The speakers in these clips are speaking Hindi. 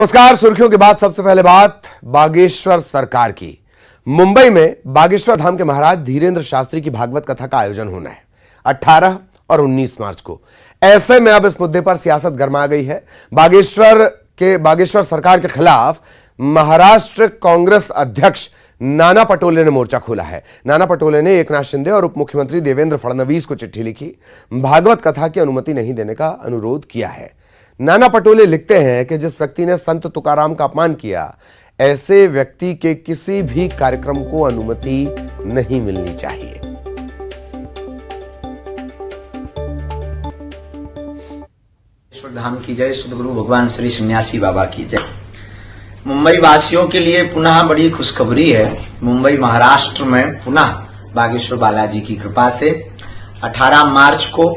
नमस्कार। सुर्खियों के बाद सबसे पहले बात बागेश्वर सरकार की। मुंबई में बागेश्वर धाम के महाराज धीरेन्द्र शास्त्री की भागवत कथा का आयोजन होना है 18 और 19 मार्च को। ऐसे में अब इस मुद्दे पर सियासत गरमा गई है। बागेश्वर सरकार के खिलाफ महाराष्ट्र कांग्रेस अध्यक्ष नाना पटोले ने मोर्चा खोला है। नाना पटोले ने एकनाथ शिंदे और उप मुख्यमंत्री देवेंद्र फडणवीस को चिट्ठी लिखी, भागवत कथा की अनुमति नहीं देने का अनुरोध किया है। नाना पटोले लिखते हैं कि जिस व्यक्ति ने संत तुकाराम का अपमान किया, ऐसे व्यक्ति के किसी भी कार्यक्रम को अनुमति नहीं मिलनी चाहिए। बागेश्वर धाम की जय, सद्गुरु भगवान श्री सन्यासी बाबा की जय। मुंबई वासियों के लिए पुनः बड़ी खुशखबरी है। मुंबई महाराष्ट्र में पुनः बागेश्वर बालाजी की कृपा से 18 मार्च को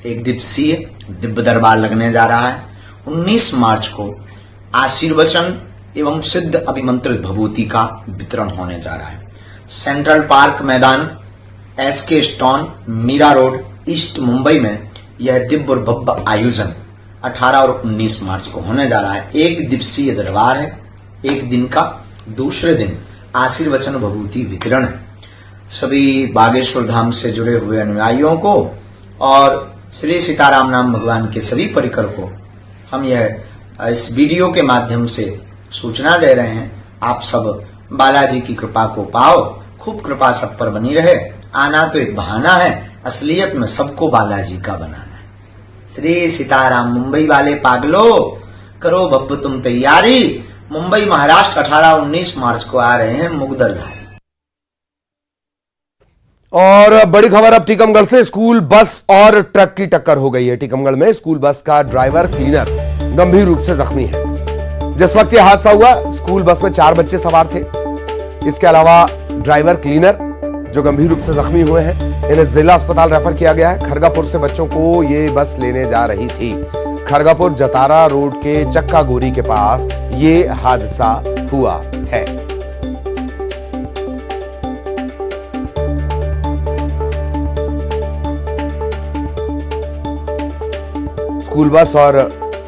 एक दिवसीय दिव्य दरबार लगने जा रहा है। 19 मार्च को आशीर्वचन एवं सिद्ध अभिमंत्रित भभूति का वितरण होने जा रहा है। Central Park Maidan, SK Stone, Mira road, East Mumbai में यह दिव्य और भव्य आयोजन 18 और 19 मार्च को होने जा रहा है। एक दिवसीय दरबार है, एक दिन का। दूसरे दिन आशीर्वचन भभूति वितरण है। सभी बागेश्वर धाम से जुड़े हुए अनुयायियों को और श्री सीताराम नाम भगवान के सभी परिकर को हम यह इस वीडियो के माध्यम से सूचना दे रहे हैं। आप सब बालाजी की कृपा को पाओ, खूब कृपा सब पर बनी रहे। आना तो एक बहाना है, असलियत में सबको बालाजी का बनाना है। श्री सीताराम। मुंबई वाले पागलो, करो भव्य तुम तैयारी। मुंबई महाराष्ट्र 18-19 मार्च को आ रहे हैं मुगदरधारी। और बड़ी खबर अब टीकमगढ़ से। स्कूल बस और ट्रक की टक्कर हो गई है। टीकमगढ़ में स्कूल बस का ड्राइवर क्लीनर गंभीर रूप से जख्मी है। जिस वक्त यह हादसा हुआ, स्कूल बस में 4 बच्चे सवार थे। इसके अलावा ड्राइवर क्लीनर जो गंभीर रूप से जख्मी हुए हैं, इन्हें जिला अस्पताल रेफर किया गया है। खरगापुर से बच्चों को ये बस लेने जा रही थी। खरगापुर जतारा रोड के चक्का गोरी के पास ये हादसा हुआ है। स्कूल बस और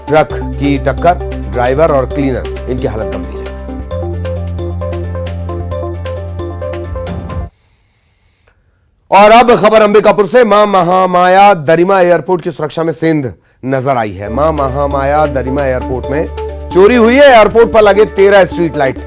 ट्रक की टक्कर, ड्राइवर और क्लीनर इनकी हालत गंभीर है। और अब खबर अंबिकापुर से। मां महामाया दरिमा एयरपोर्ट की सुरक्षा में सेंध नजर आई है। मां महामाया दरिमा एयरपोर्ट में चोरी हुई है। एयरपोर्ट पर लगे 13 स्ट्रीट लाइट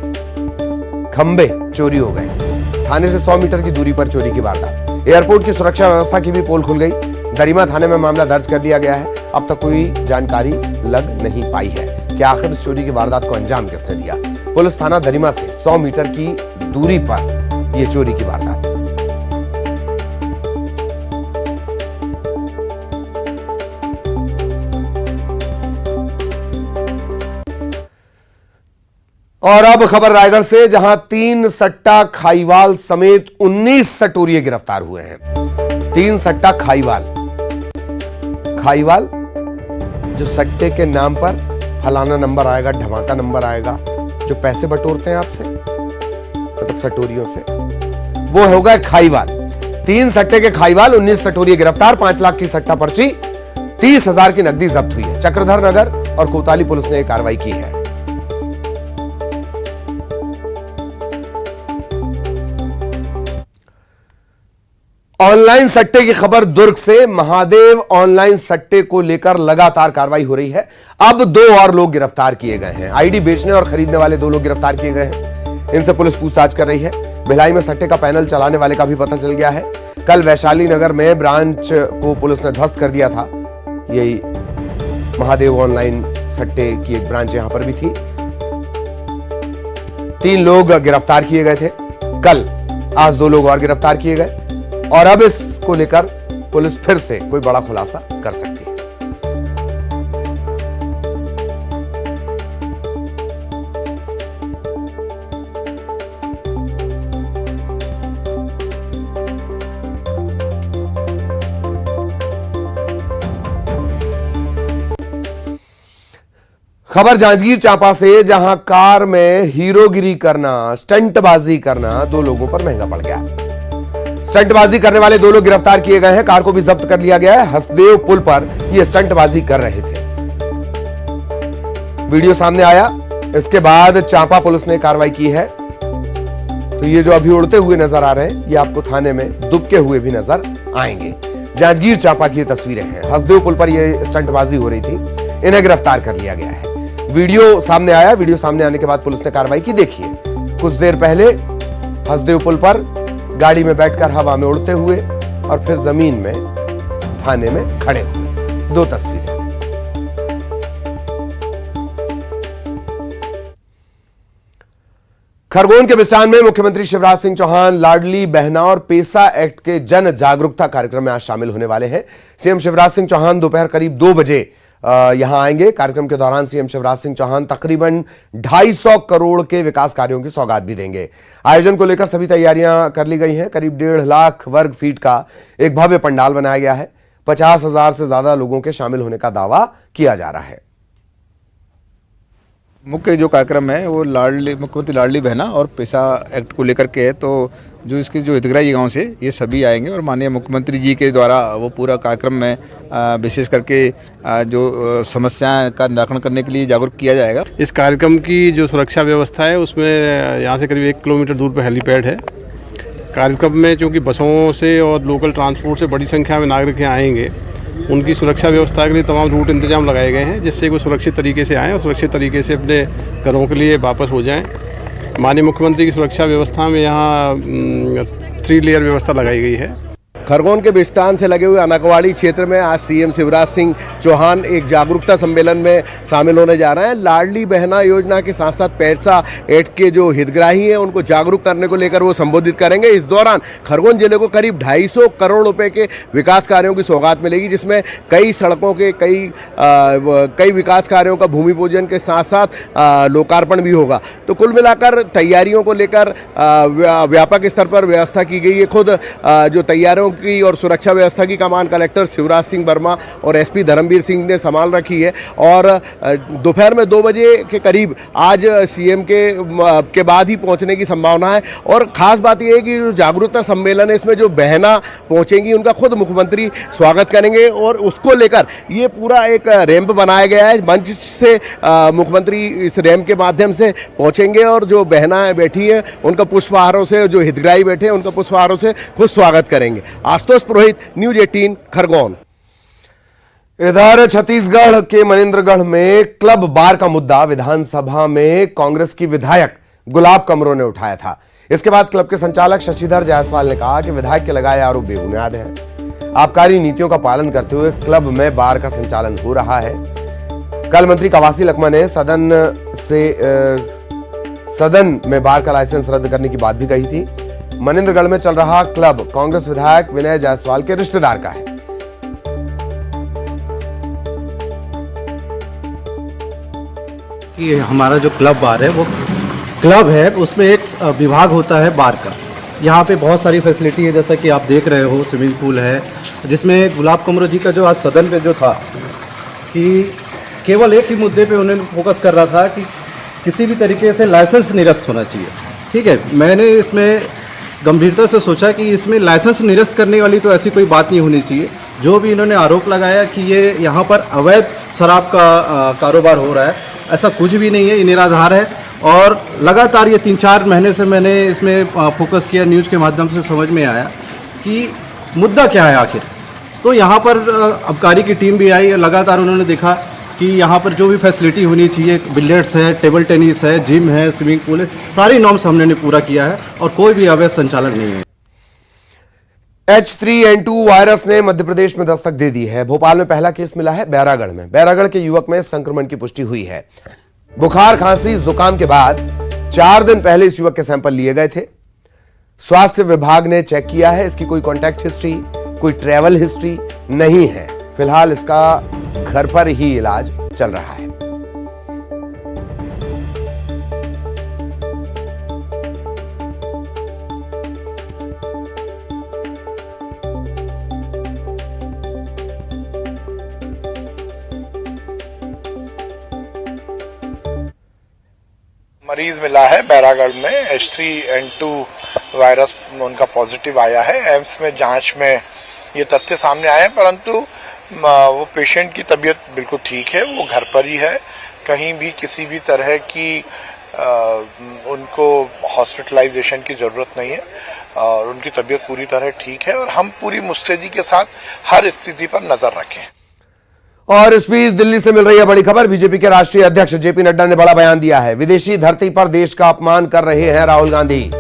खंबे चोरी हो गए। थाने से 100 मीटर की दूरी पर चोरी की वारदात। एयरपोर्ट की सुरक्षा व्यवस्था की भी पोल खुल गई। दरिमा थाने में मामला दर्ज कर दिया गया है। अब तक कोई जानकारी लग नहीं पाई है कि आखिर इस चोरी की वारदात को अंजाम किसने दिया। पुलिस थाना दरिमा से 100 मीटर की दूरी पर यह चोरी की वारदात। और अब खबर रायगढ़ से, जहां 3 सट्टा खाईवाल समेत 19 सटोरिये गिरफ्तार हुए हैं। 3 सट्टा खाईवाल जो सट्टे के नाम पर फलाना नंबर आएगा, धमाका नंबर आएगा, जो पैसे बटोरते हैं आपसे, मतलब सटोरियों से, वो होगा खाईवाल। 3 सट्टे के खाईवाल, 19 सटोरिये गिरफ्तार। 5 लाख की सट्टा पर्ची, 30,000 की नकदी जब्त हुई है। चक्रधर नगर और कोतवाली पुलिस ने कार्रवाई की है। ऑनलाइन सट्टे की खबर दुर्ग से। महादेव ऑनलाइन सट्टे को लेकर लगातार कार्रवाई हो रही है। अब 2 और लोग गिरफ्तार किए गए हैं। आईडी बेचने और खरीदने वाले 2 लोग गिरफ्तार किए गए हैं। इनसे पुलिस पूछताछ कर रही है। भिलाई में सट्टे का पैनल चलाने वाले का भी पता चल गया है। कल वैशाली नगर में ब्रांच को पुलिस ने ध्वस्त कर दिया था। यही महादेव ऑनलाइन सट्टे की एक ब्रांच यहां पर भी थी। 3 लोग गिरफ्तार किए गए थे कल। आज 2 लोग और गिरफ्तार किए गए और अब इसको लेकर पुलिस फिर से कोई बड़ा खुलासा कर सकती है। खबर जांजगीर चांपा से, जहां कार में हीरोगिरी करना, स्टंटबाजी करना 2 लोगों पर महंगा पड़ गया। स्टंटबाजी करने वाले 2 लोग गिरफ्तार किए गए हैं। कार को भी जब्त कर लिया गया है। हसदेव पुल पर ये स्टंटबाजी कर रहे थे। वीडियो सामने आया इसके बाद चांपा पुलिस ने कार्रवाई की है। तो ये जो अभी उड़ते हुए नजर आ रहे हैं, ये आपको थाने में दुबके हुए भी नजर आएंगे। जांजगीर चांपा की ये तस्वीरें हैं। हसदेव पुल पर ये स्टंटबाजी हो रही थी, इन्हें गिरफ्तार कर लिया गया है। वीडियो सामने आया, वीडियो सामने आने के बाद पुलिस ने कार्रवाई की। देखिए, कुछ देर पहले हसदेव पुल पर गाड़ी में बैठकर हवा में उड़ते हुए और फिर जमीन में थाने में खड़े हुए, दो तस्वीरें। खरगोन के बिस्टान में मुख्यमंत्री शिवराज सिंह चौहान लाडली बहना और पेसा एक्ट के जन जागरूकता कार्यक्रम में आज शामिल होने वाले हैं। सीएम शिवराज सिंह चौहान दोपहर करीब 2 बजे यहां आएंगे। कार्यक्रम के दौरान सीएम शिवराज सिंह चौहान तकरीबन 250 करोड़ के विकास कार्यों की सौगात भी देंगे। आयोजन को लेकर सभी तैयारियां कर ली गई हैं। करीब 1.5 लाख वर्ग फीट का एक भव्य पंडाल बनाया गया है। 50,000 से ज्यादा लोगों के शामिल होने का दावा किया जा रहा है। मुख्य जो कार्यक्रम है वो मुख्यमंत्री लाडली बहना और पेसा एक्ट को लेकर के है। तो जो इसके जो हितग्राही गांव से ये सभी आएंगे और माननीय मुख्यमंत्री जी के द्वारा वो पूरा कार्यक्रम में विशेष करके जो समस्याएं का निराकरण करने के लिए जागरूक किया जाएगा। इस कार्यक्रम की जो सुरक्षा व्यवस्था है उसमें यहाँ से करीब 1 किलोमीटर दूर पर हेलीपैड है। कार्यक्रम में चूँकि बसों से और लोकल ट्रांसपोर्ट से बड़ी संख्या में नागरिक यहाँ आएंगे, उनकी सुरक्षा व्यवस्था के लिए तमाम रूट इंतजाम लगाए गए हैं, जिससे वो सुरक्षित तरीके से आएँ और सुरक्षित तरीके से अपने घरों के लिए वापस हो जाएं। माननीय मुख्यमंत्री की सुरक्षा व्यवस्था में यहाँ 3 लेयर व्यवस्था लगाई गई है। खरगोन के बिस्टान से लगे हुए अनाकवाड़ी क्षेत्र में आज सीएम शिवराज सिंह चौहान एक जागरूकता सम्मेलन में शामिल होने जा रहे हैं। लाडली बहना योजना के साथ साथ पेसा एक्ट के जो हितग्राही हैं उनको जागरूक करने को लेकर वो संबोधित करेंगे। इस दौरान खरगोन जिले को करीब 250 करोड़ रुपए के विकास कार्यों की सौगात मिलेगी, जिसमें कई सड़कों के कई विकास कार्यों का भूमि पूजन के साथ साथ लोकार्पण भी होगा। तो कुल मिलाकर तैयारियों को लेकर व्यापक स्तर पर व्यवस्था की गई है। खुद जो तैयारियों की और सुरक्षा व्यवस्था की कमान कलेक्टर शिवराज सिंह वर्मा और एसपी धर्मवीर सिंह ने संभाल रखी है। और दोपहर में 2 बजे के करीब आज सीएम के बाद ही पहुंचने की संभावना है। और खास बात यह है कि जो जागरूकता सम्मेलन है इसमें जो बहना पहुंचेंगी उनका खुद मुख्यमंत्री स्वागत करेंगे और उसको लेकर ये पूरा एक रैंप बनाया गया है। मंच से मुख्यमंत्री इस रैंप के माध्यम से पहुंचेंगे और जो बहना बैठी हैं उनका पुष्पहारों से, जो हितग्राही बैठे हैं उनका पुष्पहारों से खुद स्वागत करेंगे। आशुतोष पुरोहित, न्यूज 18 खरगोन। इधर छत्तीसगढ़ के मनेंद्रगढ़ में क्लब बार का मुद्दा विधानसभा में कांग्रेस की विधायक गुलाब कमरो ने उठाया था। इसके बाद क्लब के संचालक शशिधर जायसवाल ने कहा कि विधायक के लगाए आरोप बेबुनियाद हैं। आबकारी नीतियों का पालन करते हुए क्लब में बार का संचालन हो रहा है। कल मंत्री कवासी लखमा ने सदन में बार का लाइसेंस रद्द करने की बात भी कही थी। मनेंद्रगढ़ में चल रहा क्लब कांग्रेस विधायक विनय जायसवाल के रिश्तेदार का है। कि हमारा जो क्लब बार है वो क्लब है, उसमें एक विभाग होता है बार का। यहाँ पे बहुत सारी फैसिलिटी है, जैसा कि आप देख रहे हो, स्विमिंग पूल है, जिसमें गुलाब कमरो जी का जो आज सदन पे जो था कि केवल एक ही मुद्दे पे उन्होंने फोकस कर रहा था कि किसी भी तरीके से लाइसेंस निरस्त होना चाहिए। ठीक है, मैंने इसमें गंभीरता से सोचा कि इसमें लाइसेंस निरस्त करने वाली तो ऐसी कोई बात नहीं होनी चाहिए। जो भी इन्होंने आरोप लगाया कि ये यहाँ पर अवैध शराब का कारोबार हो रहा है, ऐसा कुछ भी नहीं है, ये निराधार है। और लगातार ये 3-4 महीने से मैंने इसमें फोकस किया, न्यूज़ के माध्यम से समझ में आया कि मुद्दा क्या है आखिर। तो यहाँ पर आबकारी की टीम भी आई, लगातार उन्होंने देखा कि यहाँ पर जो भी फैसिलिटी होनी चाहिए, बिलियर्ड्स है, टेबल टेनिस है, जिम है, स्विमिंग पूल है, सारी नॉर्म्स हमने पूरा किया है और कोई भी अवैध संचालन नहीं है। H3N2 वायरस ने मध्य प्रदेश में दस्तक दे दी है। भोपाल में पहला केस मिला है बैरागढ़ में। बैरागढ़ के युवक में संक्रमण की पुष्टि हुई है। बुखार, खांसी, जुकाम के बाद 4 दिन पहले इस युवक के सैंपल लिए गए थे। स्वास्थ्य विभाग ने चेक किया है, इसकी कोई कॉन्टैक्ट हिस्ट्री, कोई ट्रैवल हिस्ट्री नहीं है। फिलहाल इसका घर पर ही इलाज चल रहा है। मरीज मिला है बैरागढ़ में, H3N2 वायरस उनका पॉजिटिव आया है। एम्स में जांच में ये तथ्य सामने आए हैं, परंतु वो पेशेंट की तबीयत बिल्कुल ठीक है, वो घर पर ही है। कहीं भी किसी भी तरह की उनको हॉस्पिटलाइजेशन की जरूरत नहीं है और उनकी तबीयत पूरी तरह ठीक है और हम पूरी मुस्तैदी के साथ हर स्थिति पर नजर रखें। और इस बीच दिल्ली से मिल रही है बड़ी खबर। बीजेपी के राष्ट्रीय अध्यक्ष जेपी नड्डा ने बड़ा बयान दिया है। विदेशी धरती पर देश का अपमान कर रहे हैं राहुल गांधी।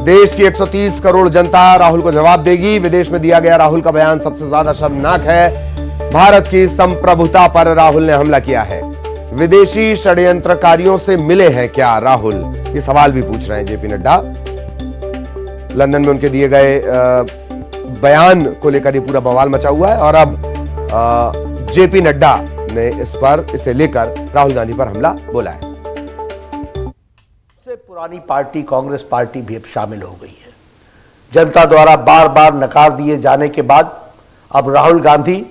देश की 130 करोड़ जनता राहुल को जवाब देगी। विदेश में दिया गया राहुल का बयान सबसे ज्यादा शर्मनाक है। भारत की संप्रभुता पर राहुल ने हमला किया है। विदेशी षड्यंत्रकारियों से मिले हैं क्या राहुल, ये सवाल भी पूछ रहे हैं जेपी नड्डा। लंदन में उनके दिए गए बयान को लेकर ये पूरा बवाल मचा हुआ है और अब जेपी नड्डा ने इसे लेकर राहुल गांधी पर हमला बोला है। सबसे पुरानी पार्टी कांग्रेस पार्टी भी अब शामिल हो गई है। जनता द्वारा बार बार नकार दिए जाने के बाद अब राहुल गांधी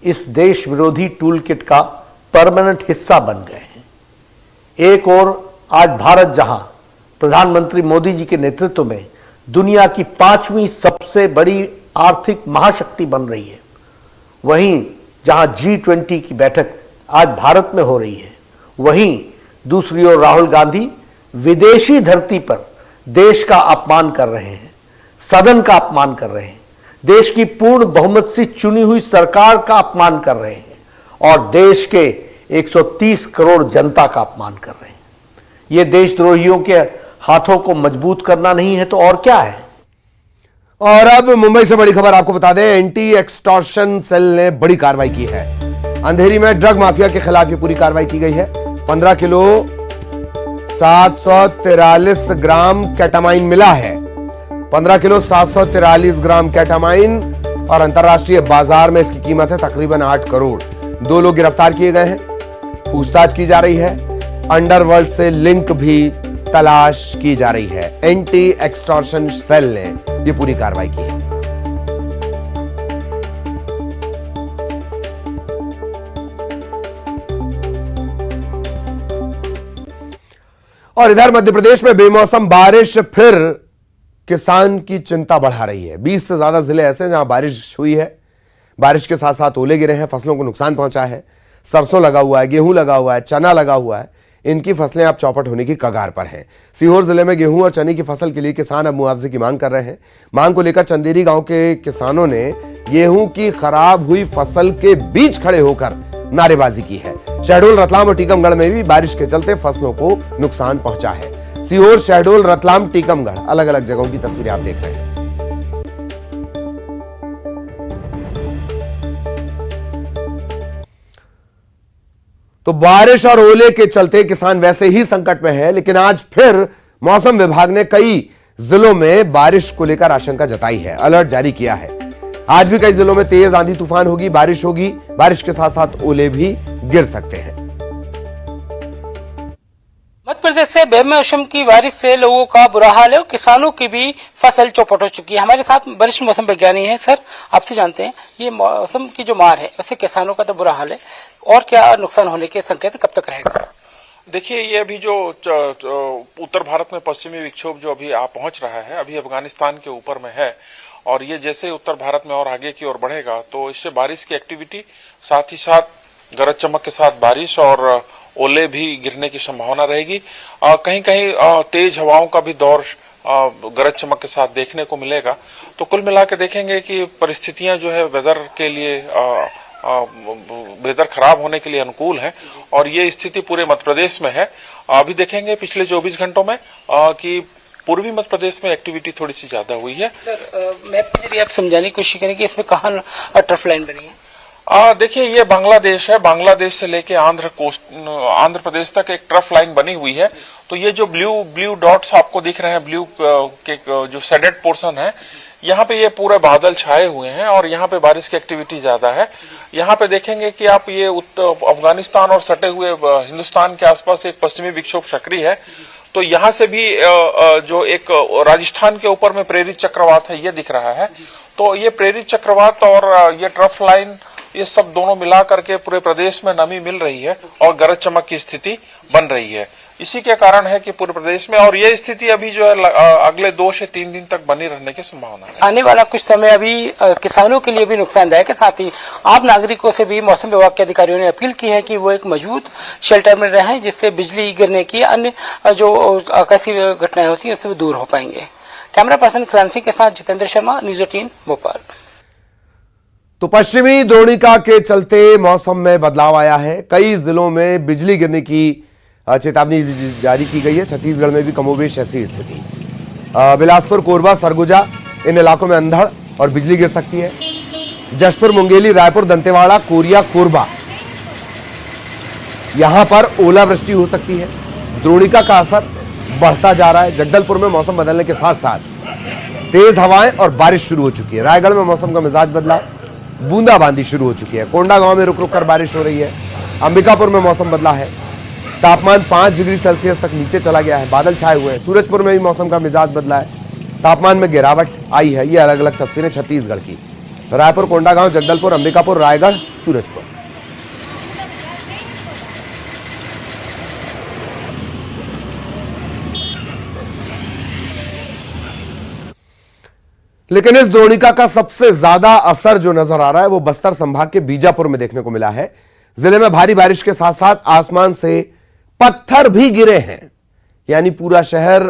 इस देश विरोधी टूल किट का परमानेंट हिस्सा बन गए हैं। एक ओर आज भारत जहां प्रधानमंत्री मोदी जी के नेतृत्व में दुनिया की 5वीं सबसे बड़ी आर्थिक महाशक्ति बन रही है, वहीं जहां G20 की बैठक आज भारत में हो रही है, वहीं दूसरी ओर राहुल गांधी विदेशी धरती पर देश का अपमान कर रहे हैं, सदन का अपमान कर रहे हैं, देश की पूर्ण बहुमत से चुनी हुई सरकार का अपमान कर रहे हैं और देश के 130 करोड़ जनता का अपमान कर रहे हैं। ये देशद्रोहियों के हाथों को मजबूत करना नहीं है तो और क्या है। और अब मुंबई से बड़ी खबर आपको बता दें, एंटी एक्सटॉर्शन सेल ने बड़ी कार्रवाई की है। अंधेरी में ड्रग माफिया के खिलाफ ये पूरी कार्रवाई की गई है। 15 किलो 743 ग्राम केटामाइन मिला है। 15 किलो 743 ग्राम केटामाइन और अंतरराष्ट्रीय बाजार में इसकी कीमत है तकरीबन 8 करोड़। 2 लोग गिरफ्तार किए गए हैं, पूछताछ की जा रही है। अंडरवर्ल्ड से लिंक भी तलाश की जा रही है। एंटी एक्सटॉर्शन सेल ने यह पूरी कार्रवाई की है। और इधर मध्य प्रदेश में बेमौसम बारिश फिर किसान की चिंता बढ़ा रही है। 20 से ज्यादा जिले ऐसे हैं जहां बारिश हुई है। बारिश के साथ साथ ओले गिरे हैं, फसलों को नुकसान पहुंचा है। सरसों लगा हुआ है, गेहूं लगा हुआ है, चना लगा हुआ है। इनकी फसलें अब चौपट होने की कगार पर हैं। सीहोर जिले में गेहूं और चने की फसल के लिए किसान अब मुआवजे की मांग कर रहे हैं। मांग को लेकर चंदेरी गांव के किसानों ने गेहूं की खराब हुई फसल के बीच खड़े होकर नारेबाजी की है। शहडोल, रतलाम और टीकमगढ़ में भी बारिश के चलते फसलों को नुकसान पहुंचा है। सीहोर, शहडोल, रतलाम, टीकमगढ़ अलग अलग जगहों की तस्वीरें आप देख रहे हैं। तो बारिश और ओले के चलते किसान वैसे ही संकट में है, लेकिन आज फिर मौसम विभाग ने कई जिलों में बारिश को लेकर आशंका जताई है, अलर्ट जारी किया है। आज भी कई जिलों में तेज आंधी तूफान होगी, बारिश होगी। बारिश के साथ साथ ओले भी गिर सकते हैं। मध्य प्रदेश से बेमौसम की बारिश से लोगों का बुरा हाल है और किसानों की भी फसल चौपट हो चुकी है। हमारे साथ वरिष्ठ मौसम विज्ञानी हैं। सर, आपसे जानते हैं, ये मौसम की जो मार है उससे किसानों का तो बुरा हाल है और क्या नुकसान होने के संकेत कब तक रहेगा? देखिए, ये अभी जो उत्तर भारत में पश्चिमी विक्षोभ जो अभी पहुंच रहा है, अभी अफगानिस्तान के ऊपर में है और ये जैसे उत्तर भारत में और आगे की ओर बढ़ेगा तो इससे बारिश की एक्टिविटी, साथ ही साथ गरज चमक के साथ बारिश और ओले भी गिरने की संभावना रहेगी। कहीं कहीं तेज हवाओं का भी दौर गरज चमक के साथ देखने को मिलेगा। तो कुल मिला के देखेंगे कि परिस्थितियां जो है वेदर के लिए वेदर खराब होने के लिए अनुकूल है और ये स्थिति पूरे मध्य प्रदेश में है। अभी देखेंगे पिछले 24 घंटों में कि पूर्वी मध्य प्रदेश में एक्टिविटी थोड़ी सी ज्यादा हुई है। सर, मैप के जरिए आप समझाने की कोशिश करें कि इसमें कहाँ टर्फ लाइन बनी है? देखिए, ये बांग्लादेश है। बांग्लादेश से लेके आंध्र प्रदेश तक एक ट्रफ लाइन बनी हुई है। तो ये जो ब्लू डॉट्स आपको दिख रहे हैं, ब्लू के जो शेडेड पोर्शन है, यहाँ पे ये पूरे बादल छाए हुए हैं और यहाँ पे बारिश की एक्टिविटी ज्यादा है। यहाँ पे देखेंगे कि आप ये अफगानिस्तान और सटे हुए हिंदुस्तान के आसपास एक पश्चिमी विक्षोभ सक्रिय है। तो यहाँ से भी जो एक राजस्थान के ऊपर में प्रेरित चक्रवात है, ये दिख रहा है। तो ये प्रेरित चक्रवात और ये ट्रफ लाइन, ये सब दोनों मिला करके पूरे प्रदेश में नमी मिल रही है और गरज चमक की स्थिति बन रही है। इसी के कारण है कि पूरे प्रदेश में, और ये स्थिति अभी जो है अगले 2 से 3 दिन तक बनी रहने की संभावना है। आने वाला कुछ समय अभी किसानों के लिए भी नुकसानदायक है, साथ ही आम नागरिकों से भी मौसम विभाग के अधिकारियों ने अपील की है कि वो एक मजबूत शेल्टर में रहें, जिससे बिजली गिरने की अन्य जो आकस्मिक घटनाएं होती हैं उससे भी दूर हो पाएंगे। कैमरा पर्सन खुरान सिंह के साथ जितेंद्र शर्मा, न्यूज 18 भोपाल। तो पश्चिमी द्रोणिका के चलते मौसम में बदलाव आया है। कई जिलों में बिजली गिरने की चेतावनी जारी की गई है। छत्तीसगढ़ में भी कमोबेश ऐसी स्थिति। बिलासपुर, कोरबा, सरगुजा इन इलाकों में अंधड़ और बिजली गिर सकती है। जशपुर, मुंगेली, रायपुर, दंतेवाड़ा, कोरिया, कोरबा, यहां पर ओलावृष्टि हो सकती है। द्रोणिका का असर बढ़ता जा रहा है। जगदलपुर में मौसम बदलने के साथ साथ तेज हवाएं और बारिश शुरू हो चुकी है। रायगढ़ में मौसम का मिजाज बदला, बूंदाबांदी शुरू हो चुकी है। कोंडागांव में रुक रुक कर बारिश हो रही है। अंबिकापुर में मौसम बदला है। तापमान 5 डिग्री सेल्सियस तक नीचे चला गया है। बादल छाए हुए हैं। सूरजपुर में भी मौसम का मिजाज बदला है। तापमान में गिरावट आई है। ये अलग अलग तस्वीरें छत्तीसगढ़ की। रायपुर, कोंडागांव, जगदलपुर, अंबिकापुर, रायगढ़, सूरजपुर। लेकिन इस द्रोणिका का सबसे ज्यादा असर जो नजर आ रहा है वो बस्तर संभाग के बीजापुर में देखने को मिला है। जिले में भारी बारिश के साथ साथ आसमान से पत्थर भी गिरे हैं, यानी पूरा शहर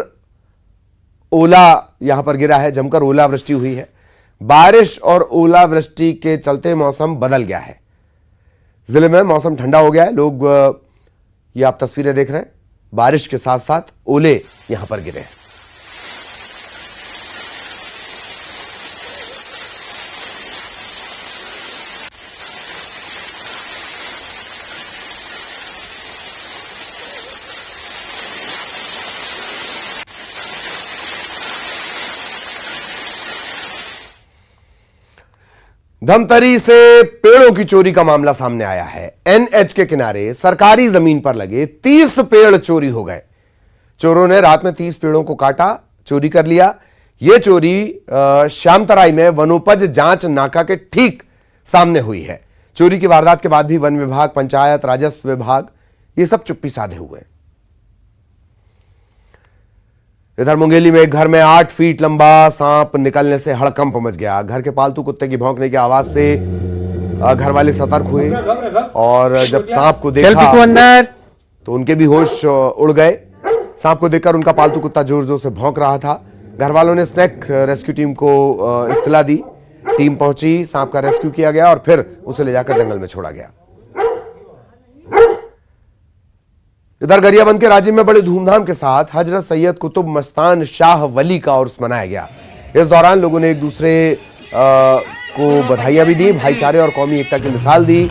ओला यहां पर गिरा है। जमकर ओलावृष्टि हुई है। बारिश और ओलावृष्टि के चलते मौसम बदल गया है। जिले में मौसम ठंडा हो गया है। लोग ये आप तस्वीरें देख रहे हैं, बारिश के साथ साथ ओले यहां पर गिरे हैं। धमतरी से पेड़ों की चोरी का मामला सामने आया है। एनएच के किनारे सरकारी जमीन पर लगे 30 पेड़ चोरी हो गए। चोरों ने रात में 30 पेड़ों को काटा, चोरी कर लिया। यह चोरी श्यामतराई में वनोपज जांच नाका के ठीक सामने हुई है। चोरी की वारदात के बाद भी वन विभाग, पंचायत, राजस्व विभाग ये सब चुप्पी साधे हुए हैं। इधर मुंगेली में एक घर में 8 फीट लंबा सांप निकलने से हड़कंप मच गया। घर के पालतू कुत्ते की भौंकने की आवाज से घर वाले सतर्क हुए और जब सांप को देखा तो उनके भी होश उड़ गए। सांप को देखकर उनका पालतू कुत्ता जोर जोर से भौंक रहा था। घर वालों ने स्नेक रेस्क्यू टीम को इत्तला दी। टीम पहुंची, सांप का रेस्क्यू किया गया और फिर उसे ले जाकर जंगल में छोड़ा गया। इधर गरियाबंद के राजीव में बड़े धूमधाम के साथ हजरत सैयद कुतुब मस्तान शाह वली का उर्स मनाया गया। इस दौरान लोगों ने एक दूसरे को बधाइयां भी दी, भाईचारे और कौमी एकता की मिसाल दी।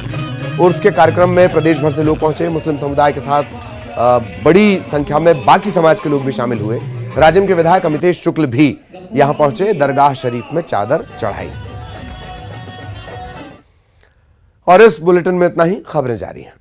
उर्स के कार्यक्रम में प्रदेश भर से लोग पहुंचे। मुस्लिम समुदाय के साथ बड़ी संख्या में बाकी समाज के लोग भी शामिल हुए। राजिम के विधायक अमितेश शुक्ल भी यहां पहुंचे, दरगाह शरीफ में चादर चढ़ाई। और इस बुलेटिन में इतना ही। खबरें जारी हैं।